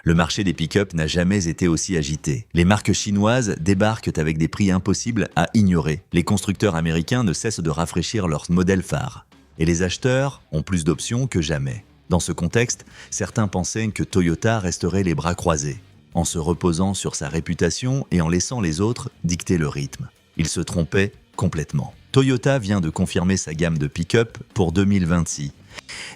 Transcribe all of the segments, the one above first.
Le marché des pick-up n'a jamais été aussi agité. Les marques chinoises débarquent avec des prix impossibles à ignorer. Les constructeurs américains ne cessent de rafraîchir leurs modèles phares. Et les acheteurs ont plus d'options que jamais. Dans ce contexte, certains pensaient que Toyota resterait les bras croisés, en se reposant sur sa réputation et en laissant les autres dicter le rythme. Ils se trompaient complètement. Toyota vient de confirmer sa gamme de pick-up pour 2026.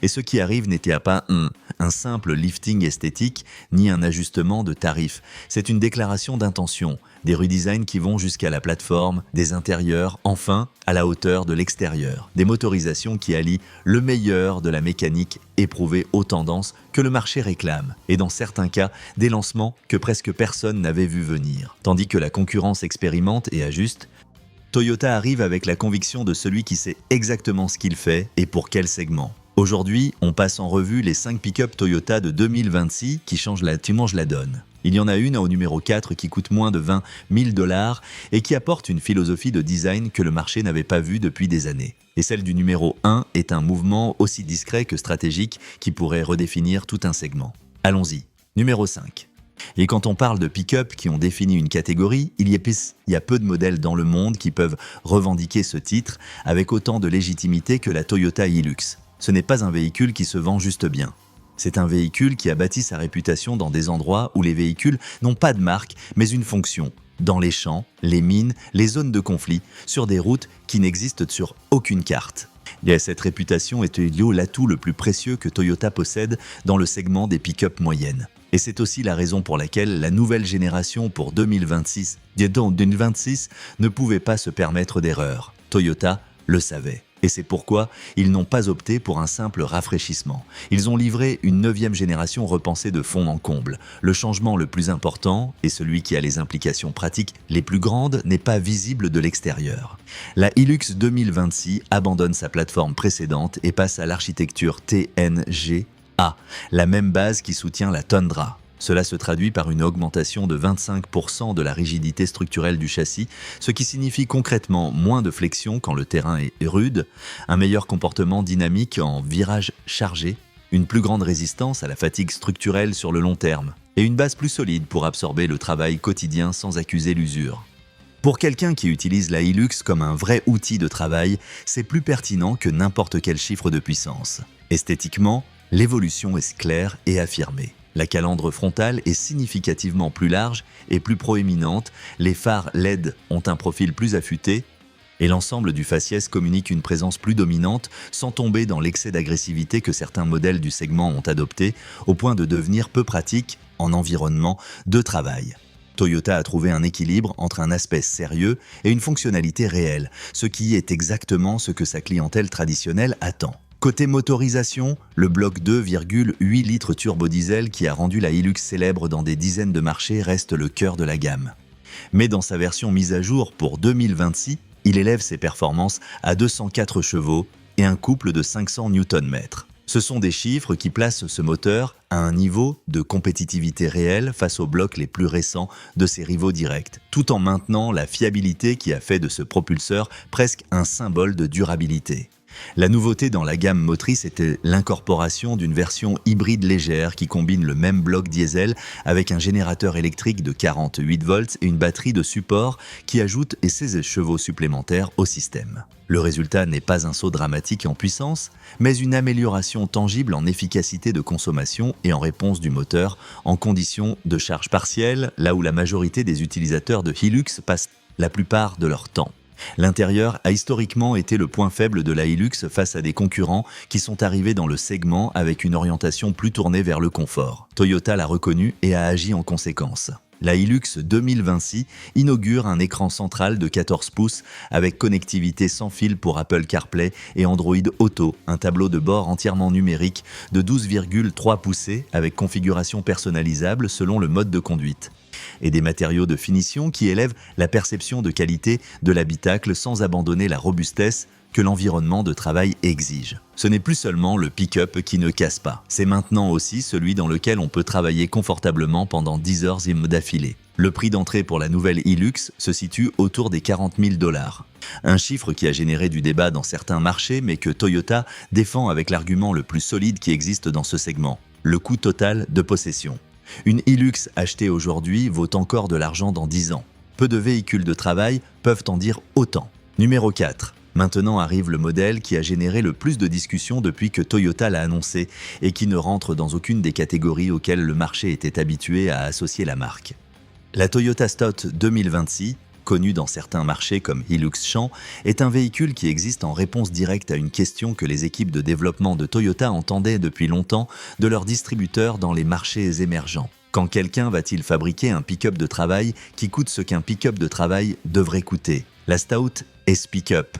Et ce qui arrive n'était pas un simple lifting esthétique ni un ajustement de tarifs. C'est une déclaration d'intention, des redesigns qui vont jusqu'à la plateforme, des intérieurs, enfin à la hauteur de l'extérieur. Des motorisations qui allient le meilleur de la mécanique éprouvée aux tendances que le marché réclame. Et dans certains cas, des lancements que presque personne n'avait vu venir. Tandis que la concurrence expérimente et ajuste, Toyota arrive avec la conviction de celui qui sait exactement ce qu'il fait et pour quel segment. Aujourd'hui, on passe en revue les 5 pick-up Toyota de 2026 qui changent la donne. Il y en a une au numéro 4 qui coûte moins de 20 000 $ et qui apporte une philosophie de design que le marché n'avait pas vue depuis des années. Et celle du numéro 1 est un mouvement aussi discret que stratégique qui pourrait redéfinir tout un segment. Allons-y. Numéro 5. Et quand on parle de pick-up qui ont défini une catégorie, il y a peu de modèles dans le monde qui peuvent revendiquer ce titre avec autant de légitimité que la Toyota Hilux. Ce n'est pas un véhicule qui se vend juste bien. C'est un véhicule qui a bâti sa réputation dans des endroits où les véhicules n'ont pas de marque, mais une fonction. Dans les champs, les mines, les zones de conflit, sur des routes qui n'existent sur aucune carte. Et cette réputation est l'atout le plus précieux que Toyota possède dans le segment des pick-up moyennes. Et c'est aussi la raison pour laquelle la nouvelle génération pour 2026 ne pouvait pas se permettre d'erreur. Toyota le savait. Et c'est pourquoi ils n'ont pas opté pour un simple rafraîchissement. Ils ont livré une 9e génération repensée de fond en comble. Le changement le plus important, et celui qui a les implications pratiques les plus grandes, n'est pas visible de l'extérieur. La Hilux 2026 abandonne sa plateforme précédente et passe à l'architecture TNGA, la même base qui soutient la Tundra. Cela se traduit par une augmentation de 25% de la rigidité structurelle du châssis, ce qui signifie concrètement moins de flexion quand le terrain est rude, un meilleur comportement dynamique en virage chargé, une plus grande résistance à la fatigue structurelle sur le long terme, et une base plus solide pour absorber le travail quotidien sans accuser l'usure. Pour quelqu'un qui utilise la Hilux comme un vrai outil de travail, c'est plus pertinent que n'importe quel chiffre de puissance. Esthétiquement, l'évolution est claire et affirmée. La calandre frontale est significativement plus large et plus proéminente, les phares LED ont un profil plus affûté et l'ensemble du faciès communique une présence plus dominante sans tomber dans l'excès d'agressivité que certains modèles du segment ont adopté au point de devenir peu pratiques en environnement de travail. Toyota a trouvé un équilibre entre un aspect sérieux et une fonctionnalité réelle, ce qui est exactement ce que sa clientèle traditionnelle attend. Côté motorisation, le bloc 2,8 litres turbo-diesel qui a rendu la Hilux célèbre dans des dizaines de marchés reste le cœur de la gamme. Mais dans sa version mise à jour pour 2026, il élève ses performances à 204 chevaux et un couple de 500 Nm. Ce sont des chiffres qui placent ce moteur à un niveau de compétitivité réelle face aux blocs les plus récents de ses rivaux directs, tout en maintenant la fiabilité qui a fait de ce propulseur presque un symbole de durabilité. La nouveauté dans la gamme motrice était l'incorporation d'une version hybride légère qui combine le même bloc diesel avec un générateur électrique de 48 volts et une batterie de support qui ajoute 16 chevaux supplémentaires au système. Le résultat n'est pas un saut dramatique en puissance, mais une amélioration tangible en efficacité de consommation et en réponse du moteur en conditions de charge partielle, là où la majorité des utilisateurs de Hilux passent la plupart de leur temps. L'intérieur a historiquement été le point faible de la Hilux face à des concurrents qui sont arrivés dans le segment avec une orientation plus tournée vers le confort. Toyota l'a reconnu et a agi en conséquence. La Hilux 2026 inaugure un écran central de 14 pouces avec connectivité sans fil pour Apple CarPlay et Android Auto, un tableau de bord entièrement numérique de 12,3 pouces avec configuration personnalisable selon le mode de conduite. Et des matériaux de finition qui élèvent la perception de qualité de l'habitacle sans abandonner la robustesse que l'environnement de travail exige. Ce n'est plus seulement le pick-up qui ne casse pas, c'est maintenant aussi celui dans lequel on peut travailler confortablement pendant 10 heures d'affilée. Le prix d'entrée pour la nouvelle Hilux se situe autour des 40 000 $. Un chiffre qui a généré du débat dans certains marchés mais que Toyota défend avec l'argument le plus solide qui existe dans ce segment, le coût total de possession. Une Hilux achetée aujourd'hui vaut encore de l'argent dans 10 ans. Peu de véhicules de travail peuvent en dire autant. Numéro 4. Maintenant arrive le modèle qui a généré le plus de discussions depuis que Toyota l'a annoncé et qui ne rentre dans aucune des catégories auxquelles le marché était habitué à associer la marque. La Toyota Stout 2026, connue dans certains marchés comme Hilux Champ, est un véhicule qui existe en réponse directe à une question que les équipes de développement de Toyota entendaient depuis longtemps de leurs distributeurs dans les marchés émergents. Quand quelqu'un va-t-il fabriquer un pick-up de travail qui coûte ce qu'un pick-up de travail devrait coûter? La Stout est ce pick-up.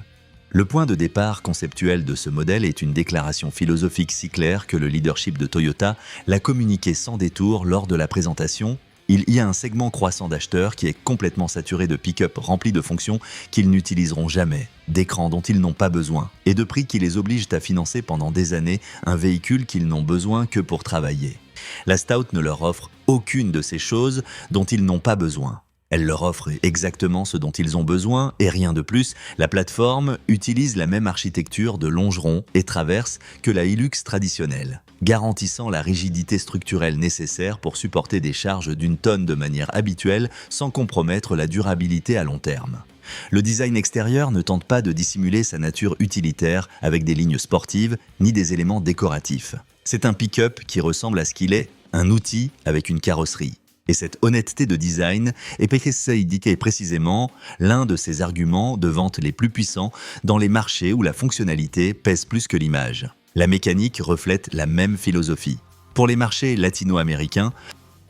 Le point de départ conceptuel de ce modèle est une déclaration philosophique si claire que le leadership de Toyota l'a communiqué sans détour lors de la présentation. Il y a un segment croissant d'acheteurs qui est complètement saturé de pick-up remplis de fonctions qu'ils n'utiliseront jamais, d'écrans dont ils n'ont pas besoin, et de prix qui les obligent à financer pendant des années un véhicule qu'ils n'ont besoin que pour travailler. La Stout ne leur offre aucune de ces choses dont ils n'ont pas besoin. Elle leur offre exactement ce dont ils ont besoin et rien de plus. La plateforme utilise la même architecture de longeron et traverse que la Hilux traditionnelle, garantissant la rigidité structurelle nécessaire pour supporter des charges d'une tonne de manière habituelle sans compromettre la durabilité à long terme. Le design extérieur ne tente pas de dissimuler sa nature utilitaire avec des lignes sportives ni des éléments décoratifs. C'est un pick-up qui ressemble à ce qu'il est, un outil avec une carrosserie. Et cette honnêteté de design est précisément l'un de ses arguments de vente les plus puissants dans les marchés où la fonctionnalité pèse plus que l'image. La mécanique reflète la même philosophie. Pour les marchés latino-américains,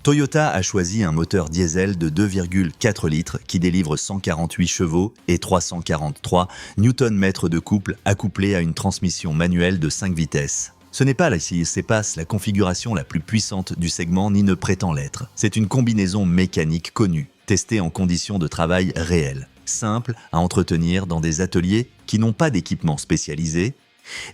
Toyota a choisi un moteur diesel de 2,4 litres qui délivre 148 chevaux et 343 Nm de couple accouplé à une transmission manuelle de 5 vitesses. Ce n'est pas la CPAS, la configuration la plus puissante du segment, ni ne prétend l'être. C'est une combinaison mécanique connue, testée en conditions de travail réelles, simple à entretenir dans des ateliers qui n'ont pas d'équipement spécialisé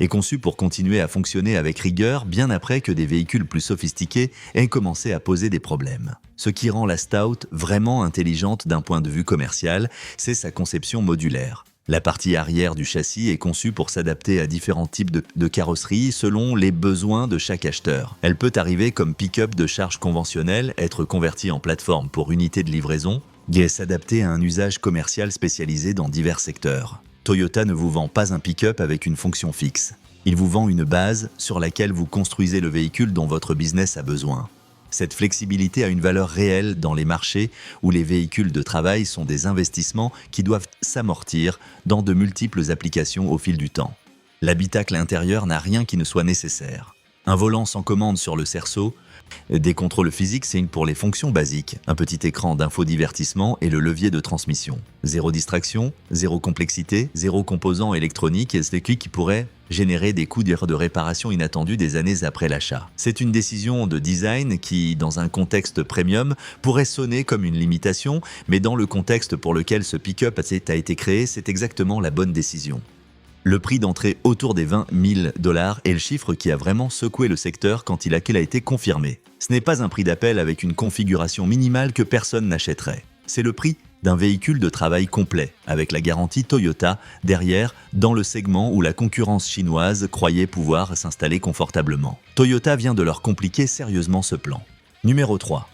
et conçue pour continuer à fonctionner avec rigueur bien après que des véhicules plus sophistiqués aient commencé à poser des problèmes. Ce qui rend la Stout vraiment intelligente d'un point de vue commercial, c'est sa conception modulaire. La partie arrière du châssis est conçue pour s'adapter à différents types de carrosserie selon les besoins de chaque acheteur. Elle peut arriver comme pick-up de charge conventionnelle, être convertie en plateforme pour unité de livraison et s'adapter à un usage commercial spécialisé dans divers secteurs. Toyota ne vous vend pas un pick-up avec une fonction fixe. Il vous vend une base sur laquelle vous construisez le véhicule dont votre business a besoin. Cette flexibilité a une valeur réelle dans les marchés où les véhicules de travail sont des investissements qui doivent s'amortir dans de multiples applications au fil du temps. L'habitacle intérieur n'a rien qui ne soit nécessaire. Un volant sans commande sur le cerceau, des contrôles physiques, c'est pour les fonctions basiques, un petit écran d'infodivertissement et le levier de transmission. Zéro distraction, zéro complexité, zéro composant électronique et c'est qui pourrait générer des coûts de réparation inattendus des années après l'achat. C'est une décision de design qui, dans un contexte premium, pourrait sonner comme une limitation, mais dans le contexte pour lequel ce pick-up a été créé, c'est exactement la bonne décision. Le prix d'entrée autour des $20 000 est le chiffre qui a vraiment secoué le secteur quand il a été confirmé. Ce n'est pas un prix d'appel avec une configuration minimale que personne n'achèterait. C'est le prix d'un véhicule de travail complet, avec la garantie Toyota derrière, dans le segment où la concurrence chinoise croyait pouvoir s'installer confortablement. Toyota vient de leur compliquer sérieusement ce plan. Numéro 3.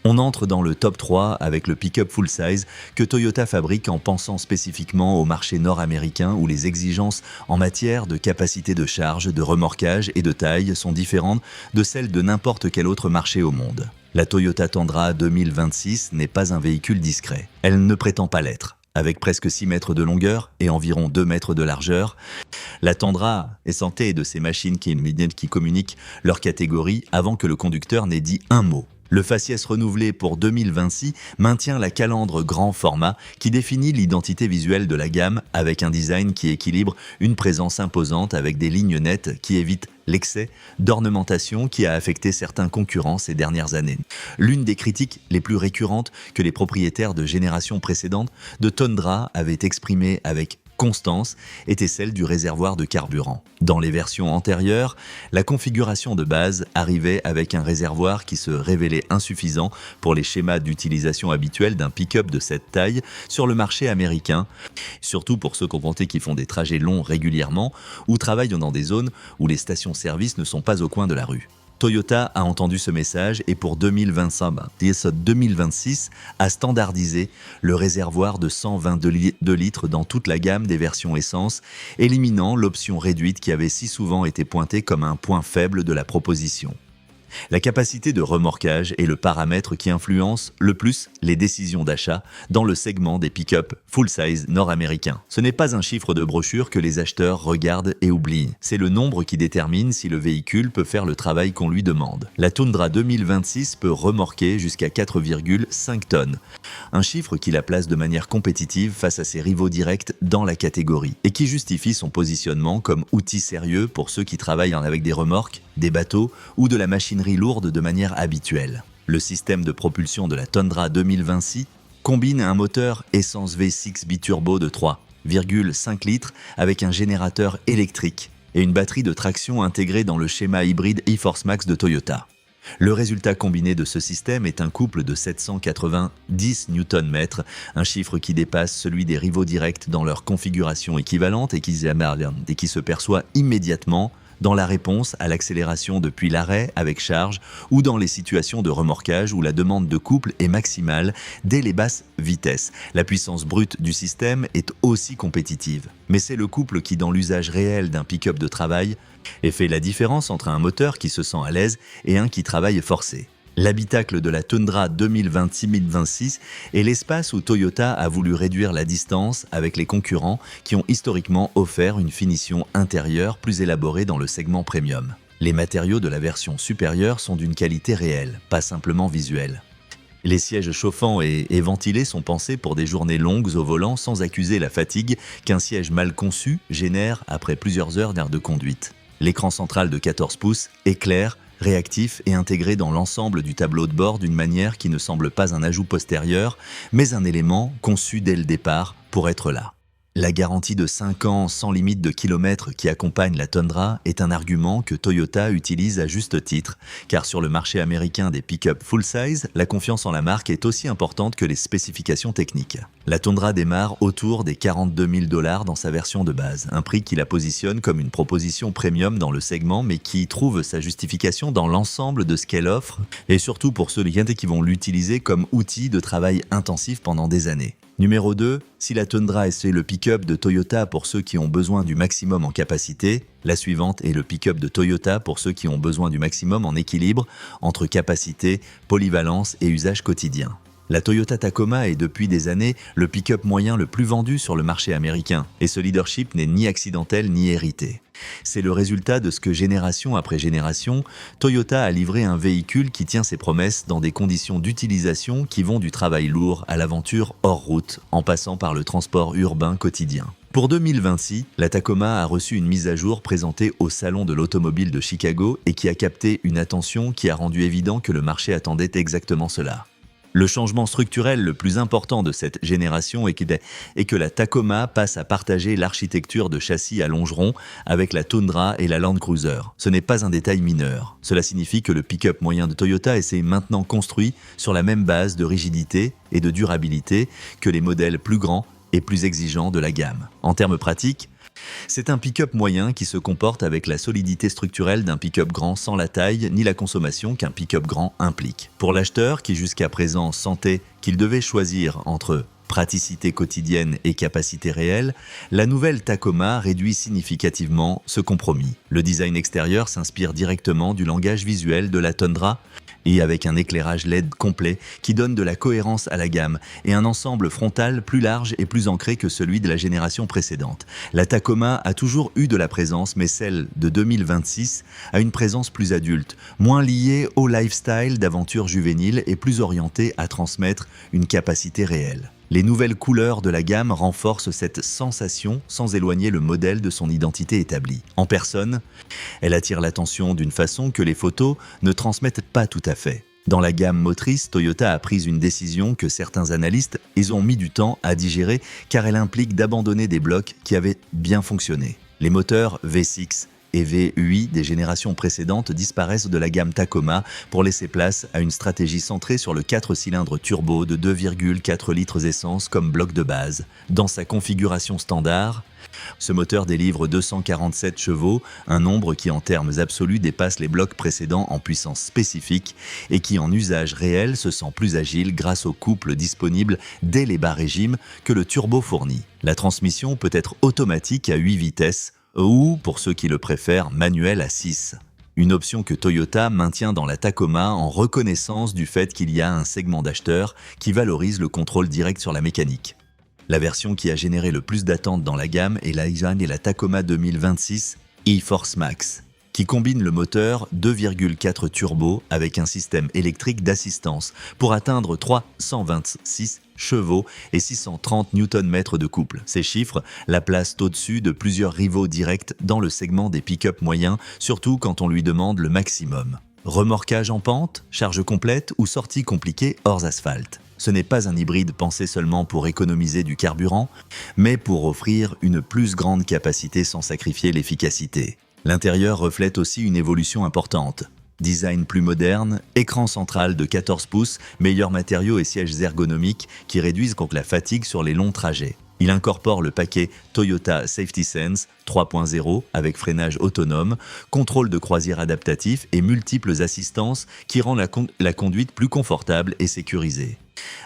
On entre dans le top 3 avec le pick-up full-size que Toyota fabrique en pensant spécifiquement au marché nord-américain où les exigences en matière de capacité de charge, de remorquage et de taille sont différentes de celles de n'importe quel autre marché au monde. La Toyota Tundra 2026 n'est pas un véhicule discret. Elle ne prétend pas l'être. Avec presque 6 mètres de longueur et environ 2 mètres de largeur, la Tundra est sentée de ces machines qui communiquent leur catégorie avant que le conducteur n'ait dit un mot. Le faciès renouvelé pour 2026 maintient la calandre grand format qui définit l'identité visuelle de la gamme avec un design qui équilibre une présence imposante avec des lignes nettes qui évitent l'excès d'ornementation qui a affecté certains concurrents ces dernières années. L'une des critiques les plus récurrentes que les propriétaires de générations précédentes de Tundra avaient exprimées avec constance était celle du réservoir de carburant. Dans les versions antérieures, la configuration de base arrivait avec un réservoir qui se révélait insuffisant pour les schémas d'utilisation habituels d'un pick-up de cette taille sur le marché américain, surtout pour ceux qui font des trajets longs régulièrement ou travaillent dans des zones où les stations-service ne sont pas au coin de la rue. Toyota a entendu ce message et pour 2026 a standardisé le réservoir de 122 litres dans toute la gamme des versions essence, éliminant l'option réduite qui avait si souvent été pointée comme un point faible de la proposition. La capacité de remorquage est le paramètre qui influence le plus les décisions d'achat dans le segment des pick-up full-size nord-américains. Ce n'est pas un chiffre de brochure que les acheteurs regardent et oublient. C'est le nombre qui détermine si le véhicule peut faire le travail qu'on lui demande. La Tundra 2026 peut remorquer jusqu'à 4,5 tonnes. Un chiffre qui la place de manière compétitive face à ses rivaux directs dans la catégorie et qui justifie son positionnement comme outil sérieux pour ceux qui travaillent avec des remorques, des bateaux ou de la machinerie lourde de manière habituelle. Le système de propulsion de la Tundra 2026 combine un moteur essence V6 biturbo de 3,5 litres avec un générateur électrique et une batterie de traction intégrée dans le schéma hybride e-Force Max de Toyota. Le résultat combiné de ce système est un couple de 790 Nm, un chiffre qui dépasse celui des rivaux directs dans leur configuration équivalente et qui se perçoit immédiatement dans la réponse à l'accélération depuis l'arrêt avec charge ou dans les situations de remorquage où la demande de couple est maximale dès les basses vitesses. La puissance brute du système est aussi compétitive. Mais c'est le couple qui, dans l'usage réel d'un pick-up de travail, fait la différence entre un moteur qui se sent à l'aise et un qui travaille forcé. L'habitacle de la Tundra 2026 est l'espace où Toyota a voulu réduire la distance avec les concurrents qui ont historiquement offert une finition intérieure plus élaborée dans le segment premium. Les matériaux de la version supérieure sont d'une qualité réelle, pas simplement visuelle. Les sièges chauffants et ventilés sont pensés pour des journées longues au volant sans accuser la fatigue qu'un siège mal conçu génère après plusieurs heures d'air de conduite. L'écran central de 14 pouces est clair, réactif et intégré dans l'ensemble du tableau de bord d'une manière qui ne semble pas un ajout postérieur, mais un élément conçu dès le départ pour être là. La garantie de 5 ans sans limite de kilomètres qui accompagne la Tundra est un argument que Toyota utilise à juste titre, car sur le marché américain des pick-up full-size, la confiance en la marque est aussi importante que les spécifications techniques. La Tundra démarre autour des 42 000 $ dans sa version de base, un prix qui la positionne comme une proposition premium dans le segment mais qui trouve sa justification dans l'ensemble de ce qu'elle offre et surtout pour ceux qui vont l'utiliser comme outil de travail intensif pendant des années. Numéro 2, si la Tundra est le pick-up de Toyota pour ceux qui ont besoin du maximum en capacité, la suivante est le pick-up de Toyota pour ceux qui ont besoin du maximum en équilibre entre capacité, polyvalence et usage quotidien. La Toyota Tacoma est depuis des années le pick-up moyen le plus vendu sur le marché américain et ce leadership n'est ni accidentel ni hérité. C'est le résultat de ce que génération après génération, Toyota a livré un véhicule qui tient ses promesses dans des conditions d'utilisation qui vont du travail lourd à l'aventure hors route en passant par le transport urbain quotidien. Pour 2026, la Tacoma a reçu une mise à jour présentée au Salon de l'Automobile de Chicago et qui a capté une attention qui a rendu évident que le marché attendait exactement cela. Le changement structurel le plus important de cette génération est que la Tacoma passe à partager l'architecture de châssis à longeron avec la Tundra et la Land Cruiser. Ce n'est pas un détail mineur. Cela signifie que le pick-up moyen de Toyota est maintenant construit sur la même base de rigidité et de durabilité que les modèles plus grands et plus exigeants de la gamme. En termes pratiques, c'est un pick-up moyen qui se comporte avec la solidité structurelle d'un pick-up grand sans la taille ni la consommation qu'un pick-up grand implique. Pour l'acheteur qui jusqu'à présent sentait qu'il devait choisir entre praticité quotidienne et capacité réelle, la nouvelle Tacoma réduit significativement ce compromis. Le design extérieur s'inspire directement du langage visuel de la Tundra et avec un éclairage LED complet qui donne de la cohérence à la gamme et un ensemble frontal plus large et plus ancré que celui de la génération précédente. La Tacoma a toujours eu de la présence, mais celle de 2026 a une présence plus adulte, moins liée au lifestyle d'aventure juvénile et plus orientée à transmettre une capacité réelle. Les nouvelles couleurs de la gamme renforcent cette sensation sans éloigner le modèle de son identité établie. En personne, elle attire l'attention d'une façon que les photos ne transmettent pas tout à fait. Dans la gamme motrice, Toyota a pris une décision que certains analystes ont mis du temps à digérer car elle implique d'abandonner des blocs qui avaient bien fonctionné. Les moteurs V6 et V8 des générations précédentes disparaissent de la gamme Tacoma pour laisser place à une stratégie centrée sur le 4 cylindres turbo de 2,4 litres essence comme bloc de base. Dans sa configuration standard, ce moteur délivre 247 chevaux, un nombre qui en termes absolus dépasse les blocs précédents en puissance spécifique et qui en usage réel se sent plus agile grâce au couple disponible dès les bas régimes que le turbo fournit. La transmission peut être automatique à 8 vitesses ou, pour ceux qui le préfèrent, manuelle à 6. Une option que Toyota maintient dans la Tacoma en reconnaissance du fait qu'il y a un segment d'acheteurs qui valorise le contrôle direct sur la mécanique. La version qui a généré le plus d'attentes dans la gamme est la Tacoma 2026 e-Force Max, qui combine le moteur 2,4 turbo avec un système électrique d'assistance pour atteindre 326 chevaux et 630 Nm de couple. Ces chiffres la placent au-dessus de plusieurs rivaux directs dans le segment des pick-up moyens, surtout quand on lui demande le maximum. Remorquage en pente, charge complète ou sortie compliquée hors asphalte. Ce n'est pas un hybride pensé seulement pour économiser du carburant, mais pour offrir une plus grande capacité sans sacrifier l'efficacité. L'intérieur reflète aussi une évolution importante. Design plus moderne, écran central de 14 pouces, meilleurs matériaux et sièges ergonomiques qui réduisent donc la fatigue sur les longs trajets. Il incorpore le paquet Toyota Safety Sense 3.0 avec freinage autonome, contrôle de croisière adaptatif et multiples assistances qui rend la conduite plus confortable et sécurisée.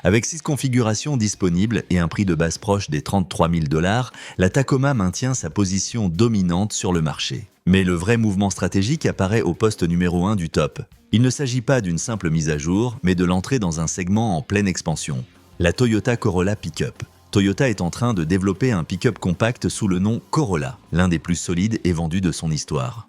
Avec 6 configurations disponibles et un prix de base proche des 33 000 $, la Tacoma maintient sa position dominante sur le marché. Mais le vrai mouvement stratégique apparaît au poste numéro 1 du top. Il ne s'agit pas d'une simple mise à jour, mais de l'entrée dans un segment en pleine expansion. La Toyota Corolla Pickup. Toyota est en train de développer un pick-up compact sous le nom Corolla, l'un des plus solides et vendus de son histoire.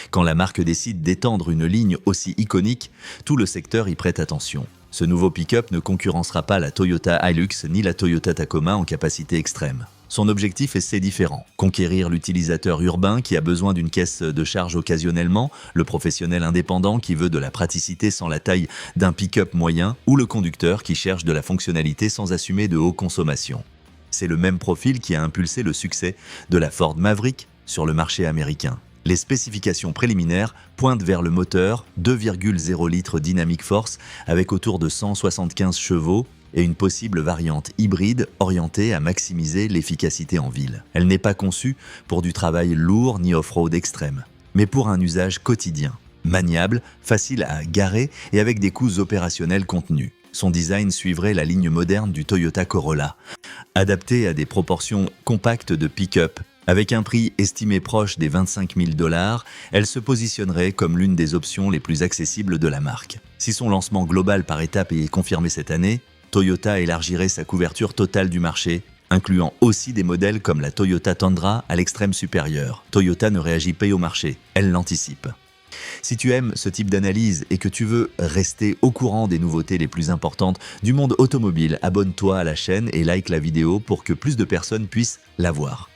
Quand la marque décide d'étendre une ligne aussi iconique, tout le secteur y prête attention. Ce nouveau pick-up ne concurrencera pas la Toyota Hilux ni la Toyota Tacoma en capacité extrême. Son objectif est assez différent. Conquérir l'utilisateur urbain qui a besoin d'une caisse de charge occasionnellement, le professionnel indépendant qui veut de la praticité sans la taille d'un pick-up moyen ou le conducteur qui cherche de la fonctionnalité sans assumer de haute consommation. C'est le même profil qui a impulsé le succès de la Ford Maverick sur le marché américain. Les spécifications préliminaires pointent vers le moteur 2,0 litres Dynamic Force avec autour de 175 chevaux et une possible variante hybride orientée à maximiser l'efficacité en ville. Elle n'est pas conçue pour du travail lourd ni off-road extrême, mais pour un usage quotidien, maniable, facile à garer et avec des coûts opérationnels contenus. Son design suivrait la ligne moderne du Toyota Corolla, adapté à des proportions compactes de pick-up. Avec un prix estimé proche des 25 000 $, elle se positionnerait comme l'une des options les plus accessibles de la marque. Si son lancement global par étapes est confirmé cette année, Toyota élargirait sa couverture totale du marché, incluant aussi des modèles comme la Toyota Tundra à l'extrême supérieur. Toyota ne réagit pas au marché, elle l'anticipe. Si tu aimes ce type d'analyse et que tu veux rester au courant des nouveautés les plus importantes du monde automobile, abonne-toi à la chaîne et like la vidéo pour que plus de personnes puissent la voir.